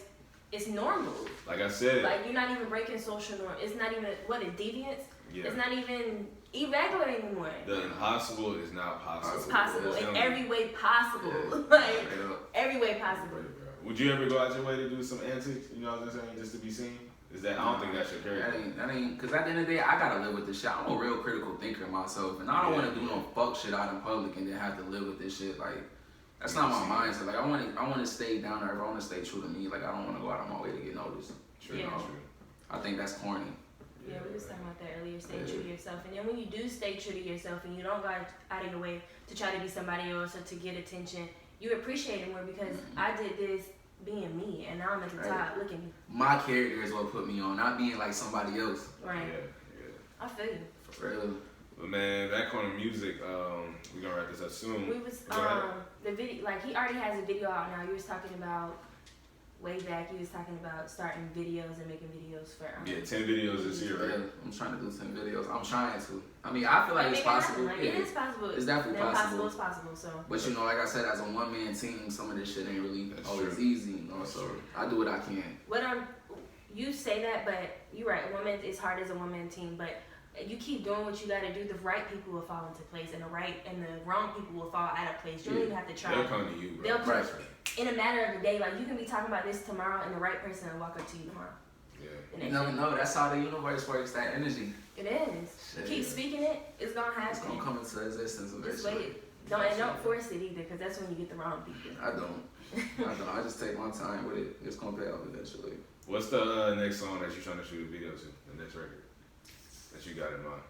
it's normal. Like I said. Like, you're not even breaking social norms. It's not even, what, a deviance? Yeah. It's not even irregular anymore. The impossible is not possible. It's possible in every way possible. Like, every way possible. Would you ever go out your way to do some antics? You know what I'm saying? Just to be seen? Is that, I don't think that's your character. That ain't, because at the end of the day, I gotta live with this shit. I'm a real critical thinker myself, and I don't want to do no fuck shit out in public and then have to live with this shit. Like, that's not my mindset. Like, I want to stay down there. I want to stay true to me. Like, I don't want to go out of my way to get noticed. True. I think that's corny. Yeah, we were talking about that earlier, stay true to yourself. And then when you do stay true to yourself and you don't go out of your way to try to be somebody else or to get attention, you appreciate it more because I did this being me and now I'm at the top. Look at me. My character is what put me on, not being like somebody else. Right. Yeah. I feel you. For real. But man, back on the music, we're gonna wrap this up soon. We was the video, like, he already has a video out now. You was talking about way back, he was talking about starting videos and making videos for 10 videos this year, right? I'm trying to do 10 videos. I'm trying to. I mean, I feel like it's possible. Like, it is possible. It's definitely possible. It's possible. So. But you know, like I said, as a one-man team, some of this shit ain't really always easy. You know, so I do what I can. You say that, but you're right. A woman, it's hard as a one-man team, but you keep doing what you got to do. The right people will fall into place, and the wrong people will fall out of place. You don't even have to try. They'll come to you, bro. They'll come in a matter of a day. Like, you can be talking about this tomorrow, and the right person will walk up to you tomorrow. Yeah. You never know. That's how the universe works. That energy. It is. Shit. Keep speaking it. It's gonna happen. It's gonna come into existence eventually. Just wait. Don't force it either, because that's when you get the wrong people. I don't. I just take my time with it. It's gonna pay off eventually. What's the next song that you're trying to shoot a video to? The next record that you got in mind?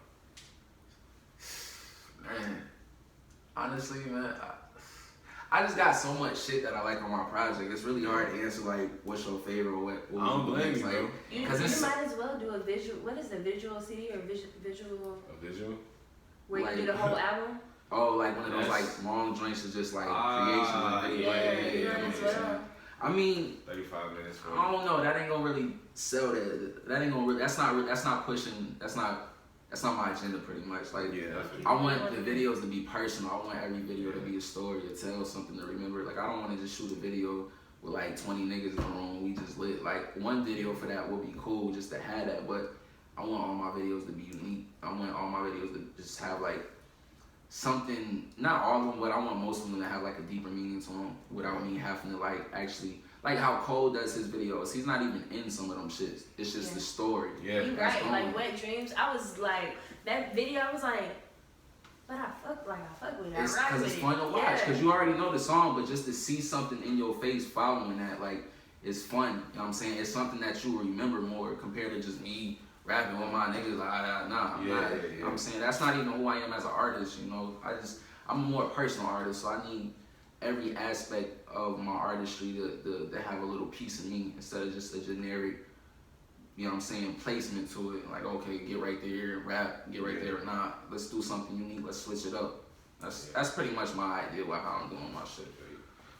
Man, honestly, man, I just got so much shit that I like on my project. It's really hard to answer like what's your favorite or what I don't blame you, bro. You might as well do a visual. What is the visual CD or visual? A visual? Where like, you do the whole album? Oh, like one of those like long joints is just like creation of video. Yeah. I mean, 35 minutes. 40. I don't know. That ain't gonna really sell that. That ain't gonna. Really, that's not pushing. That's not my agenda. Pretty much. Like, I want the videos to be personal. I want every video to be a story, to tell something to remember. Like, I don't want to just shoot a video with like 20 niggas in the room. We just lit. Like, one video for that would be cool just to have that. But I want all my videos to be unique. I want all my videos to just have like something, not all of them, but I want most of them to have like a deeper meaning to them without me having to like actually, like how Cole does his videos. He's not even in some of them shits. It's just the story. Yeah, you're right. Like Wet Dreams, I was like, that video, I was like, but I fuck with it. It's because it's fun to watch, because you already know the song, but just to see something in your face following that, like, it's fun. You know what I'm saying? It's something that you remember more compared to just me rapping with my niggas like, I'm not. You know what I'm saying? That's not even who I am as an artist, you know? I'm a more personal artist, so I need every aspect of my artistry to have a little piece of me instead of just a generic, you know what I'm saying, placement to it. Like, okay, get right there and rap, get right there or not. Let's do something unique, let's switch it up. That's pretty much my idea of how I'm doing my shit.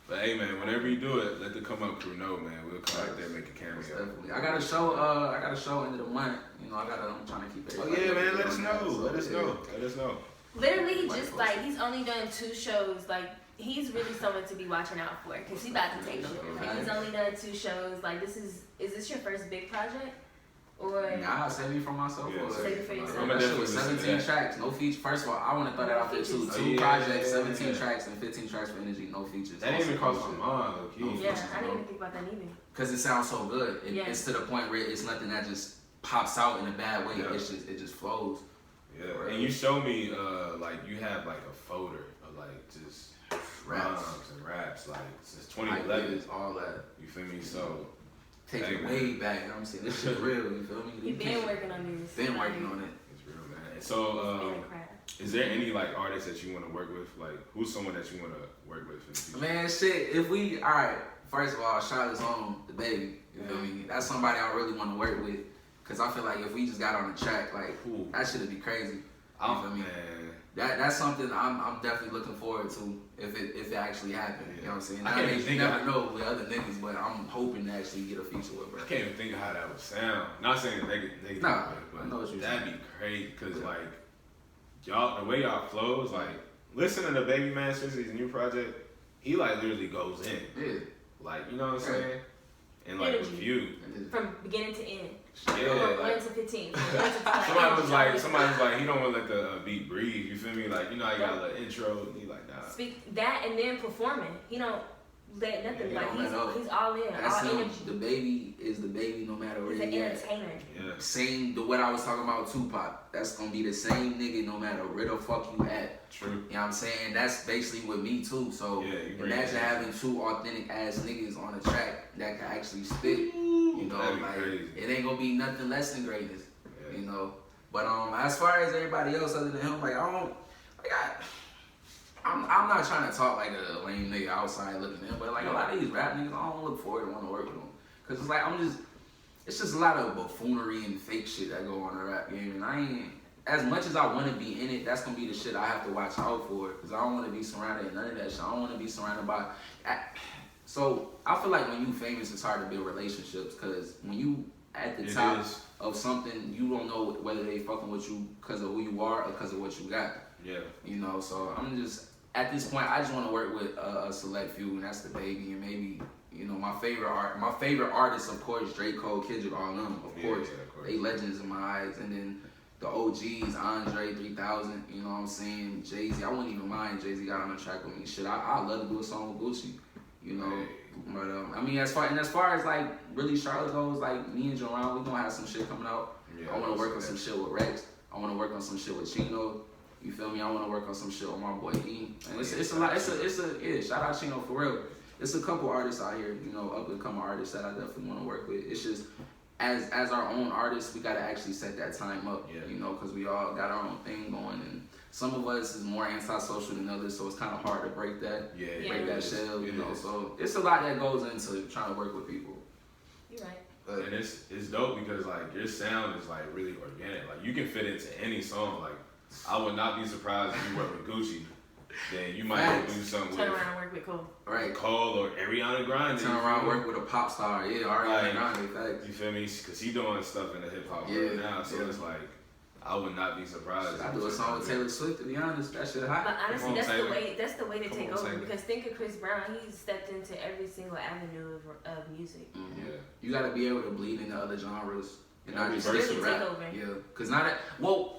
But hey man, whenever you do it, let the Come Up crew know, man. We'll come out there and make a cameo. Definitely. I got a show end of the month. You know, I'm trying to keep it. Oh yeah, man, let us know. Literally, he just like, he's only done 2 shows. Like, he's really someone to be watching out for, because he's about to take over. Like, he's only done 2 shows. Like, is this your first big project? Or nah, save me for myself. Yeah, save it for yourself. That shit was 17 tracks, no features. First of all, I want to throw that out there too. 2 projects, 17 tracks, and 15 tracks for Energy, no features. That didn't even cross my mind, low-key. Yeah, I didn't even think about that either. Because it sounds so good. It's to the point where it's nothing that just pops out in a bad way. Yeah. It just flows. Yeah, right. And you showed me like you have like a folder of like just rhymes and raps like since 2011. All that. You feel me? So take it way back. You know what I'm saying? This shit real. You feel me? You've been working on this. Been working on it. It's real, man. So is there any like artists that you want to work with? Like, who's someone that you want to work with in the future? Man, shit. If we alright, first of all, shout out on the baby. You feel me? That's somebody I really want to work with. Cause I feel like if we just got on the track, like that shit'd be crazy. You feel me? That's something I'm definitely looking forward to if it actually happened. You know what I'm saying? Nowadays you never know with other niggas, but I'm hoping to actually get a feature with her. I can't even think of how that would sound. Not saying negative, nah, but I know what you're that'd saying. be crazy. Cause like y'all, the way y'all flows, like listening to Baby Man, especially his new project, he like literally goes in. Yeah. Like, you know what I'm saying? And like with you. From beginning to end. Yeah, 1 to 15. Somebody was like, he don't want to let the beat breathe. You feel me? Like, you know, how you got a little intro. And he like, nah. Speak that and then performing. He don't let nothing. Like he's all in. That's all him. energy. The baby is the baby, no matter where he's an entertainer. Yeah. Same what I was talking about Tupac. That's gonna be the same nigga no matter where the fuck you at. True. You know what I'm saying? That's basically with me too. So imagine having 2 authentic ass niggas on the track that can actually spit. You know, like crazy. It ain't gonna be nothing less than greatness. Yeah. You know. But as far as everybody else other than him, like I'm not trying to talk like a lame nigga outside looking in, but like a lot of these rap niggas, I don't look forward to want to work with them. Cause it's like it's just a lot of buffoonery and fake shit that go on in the rap game, and I ain't, as much as I want to be in it, that's gonna be the shit I have to watch out for, cause I don't want to be surrounded in none of that shit. I don't want to be surrounded by. So I feel like when you famous, it's hard to build relationships, cause when you at the top of something, you don't know whether they fucking with you cause of who you are or cause of what you got. Yeah. You know, so I'm just, at this point, I just want to work with a select few, and that's the baby, and maybe, you know, my favorite artists, of course, Drake, Cole, Kendrick, all them, of course. They legends in my eyes, and then the OGs, Andre 3000, you know what I'm saying, Jay-Z. I wouldn't even mind Jay-Z got on the track with me. Shit, I love to do a song with Gucci, you know. But I mean, as far as like really Charlotte goes, like me and Jerron, we gonna have some shit coming out. I want to work on some shit with Rex. I want to work on some shit with Chino. You feel me? I want to work on some shit with my boy E. And it's a lot. It's a shout out Chino for real. it's a couple artists out here, you know, up and coming artists that I definitely want to work with. It's just as our own artists, we gotta actually set that time up, you know, because we all got our own thing going, and some of us is more antisocial than others, so it's kind of hard to break that, break that shell, you know. So it's a lot that goes into trying to work with people. You're right. And it's dope because like your sound is like really organic. Like you can fit into any song. Like I would not be surprised if you work with Gucci. Then you might do something turn around and work with Cole. Right. Cole or Ariana Grande. Turn around and work with a pop star. Yeah, Ariana Grande. Facts. You feel me? Because he doing stuff in the hip hop world now. So it's like, I would not be surprised. I do a song with Taylor Swift, to be honest. That shit hot. But honestly, that's the way to take over. Because think of Chris Brown. He stepped into every single avenue of music. Mm-hmm. Yeah. You got to be able to bleed into other genres. And not just really rap. Yeah. Because not that... Well...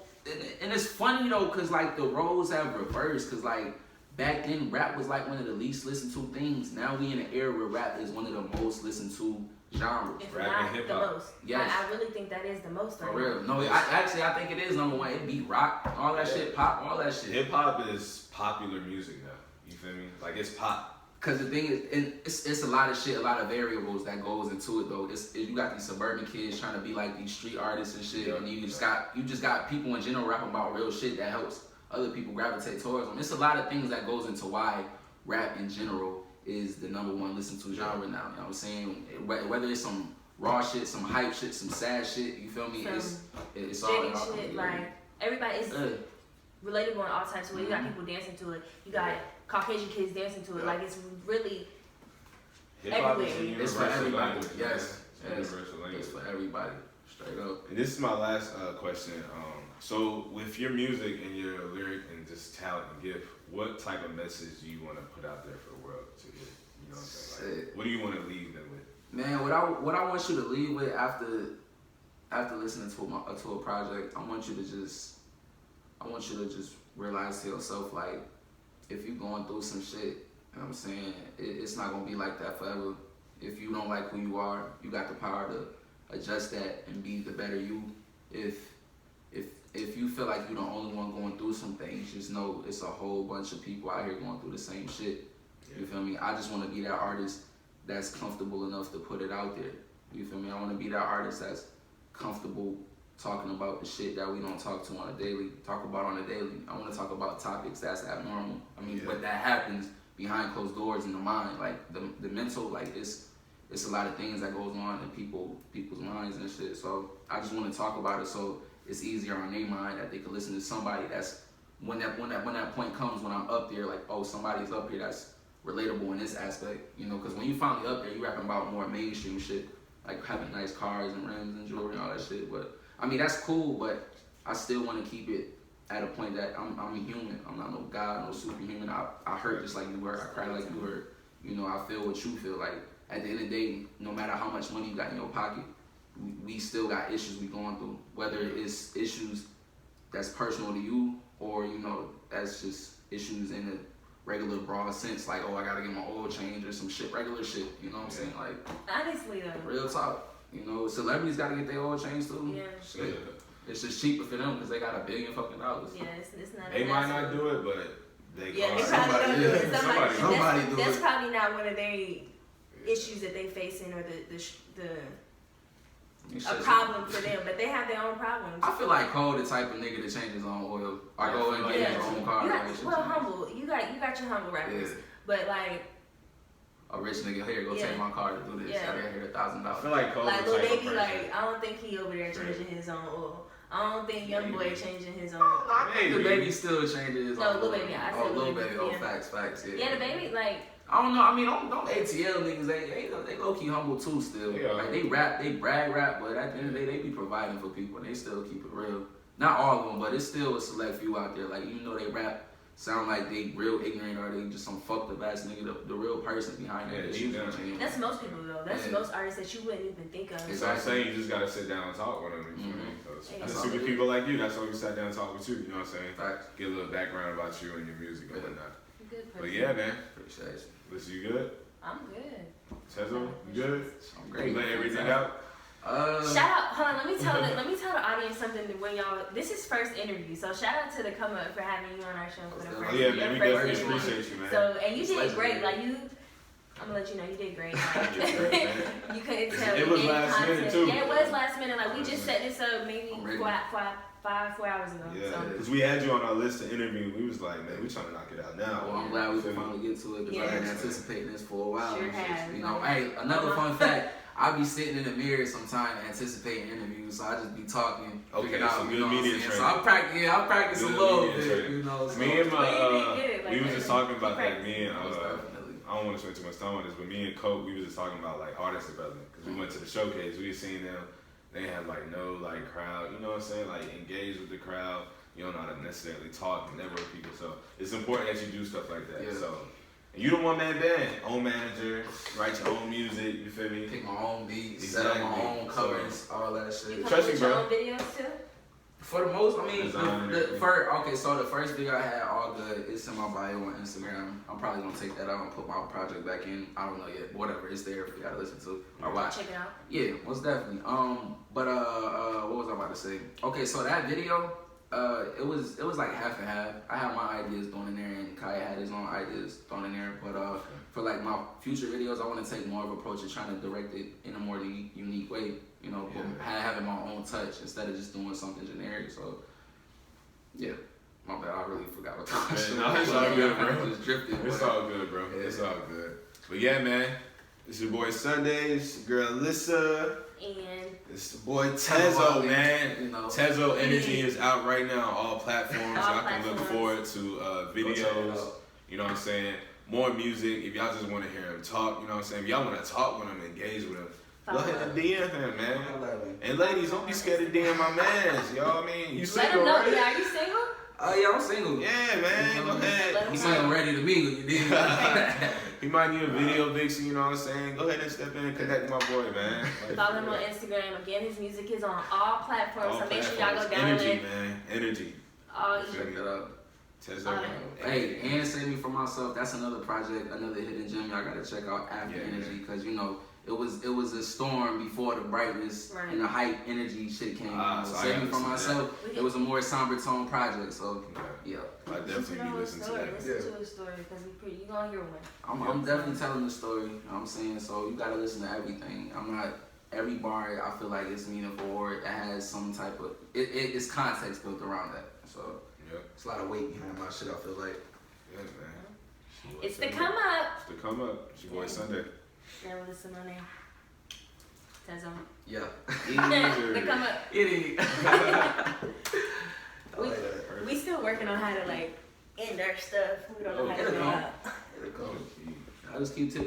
And it's funny though, cause like the roles have reversed. Cause like back then, rap was like one of the least listened to things. Now we in an era where rap is one of the most listened to genres. If rap and hip hop. Yes. I really think that is the most. For real. No, I think it is number one. It beat rock, all that shit, pop, all that shit. Hip hop is popular music now. You feel me? Like it's pop. Cause the thing is, and it's a lot of shit, a lot of variables that goes into it though. You got these suburban kids trying to be like these street artists and shit, and you just got people in general rapping about real shit that helps other people gravitate towards them. It's a lot of things that goes into why rap in general is the number one listened to genre now. You know what I'm saying? Whether it's some raw shit, some hype shit, some sad shit, you feel me? It's all shit. Like everybody is relatable in all types of ways. You got people dancing to it. You got Caucasian kids dancing to it. Like it's really everywhere. It's for everybody. Yes. It's for everybody. Straight up. And this is my last question. So with your music and your lyric and just talent and gift, what type of message do you want to put out there for the world to hear? You know what I'm saying? Like, what do you want to leave them with? Man, what I want you to leave with after listening to a project, I want you to just realize to yourself, like, if you're going through some shit, you know what I'm saying, it's not gonna be like that forever. If you don't like who you are, you got the power to adjust that and be the better you. If you feel like you're the only one going through some things, just know it's a whole bunch of people out here going through the same shit. You feel me? I just want to be that artist that's comfortable enough to put it out there. You feel me? I want to be that artist that's comfortable talking about the shit that we don't talk about on a daily. I want to talk about topics that's abnormal. I mean, but that happens behind closed doors in the mind. Like the mental, like it's a lot of things that goes on in people's minds and shit. So I just want to talk about it so it's easier on their mind that they can listen to somebody that's when that point comes when I'm up there, like, oh, somebody's up here that's relatable in this aspect, you know, because when you finally up there, you rapping about more mainstream shit, like having nice cars and rims and jewelry and all that shit. But I mean, that's cool, but I still want to keep it at a point that I'm a human. I'm not no god, no superhuman. I hurt just like you hurt. I cry like you hurt. You know, I feel what you feel. Like at the end of the day, no matter how much money you got in your pocket, we still got issues we going through. Whether it's issues that's personal to you or, you know, that's just issues in a regular broad sense, like, oh, I gotta get my oil changed or some shit, regular shit, you know what I'm saying? Like, honestly though, real talk. You know, celebrities gotta get their oil changed too. Yeah. Shit. It's just cheaper for them because they got $1 billion fucking dollars. Yeah, it's not. They might not do it, but they probably don't do it. Somebody do it. That's probably not one of their issues that they facing or a problem for them, but they have their own problems. I feel like Cole the type of nigga to change his own oil or go and get his own car. Humble. You got your humble rappers, but like a rich nigga here go take my car to do this. I got here $1,000. I feel like Cole like Lil Baby, like I don't think he over there changing his own oil. I don't think Young Boy changing his own. I think the Baby still changing his own. No, Lil Baby. I said Lil Baby. Oh, facts. Yeah. Yeah, the Baby like. I don't know. I mean, don't ATL niggas. They low key humble too. Still, like they brag rap, but at the end of the day, they be providing for people and they still keep it real. Not all of them, but it's still a select few out there. Like even though they rap, sound like they real ignorant or they just some fucked up ass nigga. The real person behind that. That's most people though. That's most artists that you wouldn't even think of. So I'm saying you just gotta sit down and talk with them. That's super people like you. That's why we sat down and talked with you. You know what I'm saying? Facts. Get a little background about you and your music and whatnot. Good person. But yeah, man. Appreciate you. Listen, you good? I'm good. Tezo, you good? I'm great. You let everything out? Shout out, hold on, let me tell the audience something when y'all, this is first interview, so shout out to TheKomeUp for having you on our show for the first Yeah, man, we definitely appreciate you, man. So, and you did great, like you, I'm gonna let you know you did great. You couldn't tell. It was last minute too. Yeah, it was last minute. Like we just set this up maybe 4 hours ago. Yeah, so. because we had you on our list to interview. We was like, man, we trying to knock it out now. Well, I'm glad we could finally get to it because I've been anticipating this for a while. Sure have. You know, hey, another fun fact. I be sitting in the mirror sometime anticipating interviews, so I just be talking. Okay, out, so good media training. So I practice a little bit, you know. So. Me and my, we was just talking about that. Me and, I don't want to spend too much time on this, but me and Coke, we was just talking about like artist development because we went to the showcase. We seen them. They had like no like crowd, you know what I'm saying? Like engage with the crowd. You don't know how to necessarily talk and network with people. So it's important that you do stuff like that. Yeah. So and you the one man band, own manager, write your own music. You feel me? Pick my own beats, set up my own covers, all that shit. You come with your own videos too? For the most, I mean, so the first video I had, all good, it's in my bio on Instagram. I'm probably gonna take that out and put my project back in. I don't know yet. Whatever, it's there if you gotta listen to or watch. Check it out. Yeah, most definitely. But what was I about to say? Okay, so that video, it was like half and half. I had my ideas thrown in there, and Kaya had his own ideas thrown in there. But for like my future videos, I want to take more of an approach of trying to direct it in a more unique way. You know, having my own touch instead of just doing something generic. So, yeah, my bad. I really forgot what the question was. No, it's all good, bro. Just drifted. It's all good, bro. Yeah. It's all good. But yeah, man, it's your boy Sunday. It's your girl Alissa. And it's the boy Tezo, man. You know. Tezo Energy is out right now on all platforms. Y'all can look forward to videos. You know what I'm saying? More music. If y'all just want to hear him talk, you know what I'm saying? If y'all want to talk with him, engage with him, go ahead and DM him, man. And ladies, don't be scared to DM my mans. You know what I mean? You single, let him know. right? Yeah, are you single? Yeah, I'm single. Yeah, man. Go ahead. He might be ready to mingle, you dig? He might need a video vixen, you know what I'm saying? Go ahead and step in and connect with my boy, man. Follow him on Instagram. Again, his music is on all platforms, so make sure y'all go download Energy, it. man. Energy. Check that out. Tezo. Hey, and Save Me For Myself, that's another project, another hidden gem y'all gotta check out after Energy, because you know, it was a storm before the brightness and the hype energy shit came out. So Save Me For Myself, it was a more somber tone project, so yeah. I definitely be listening to that. Listen to his story, because you gonna hear one. I'm definitely telling the story, you know what I'm saying? So you gotta listen to everything. I'm not, every bar I feel like it's meaningful or it has some type of, it's context built around that. So it's a lot of weight behind my shit, I feel like. Yeah, man. It's the come up. It's the come up. It's your boy Sunday. Never listen on there. Tezo. Yeah. The come up. It is. We still working on how to like end our stuff. We don't know how to do that. I just keep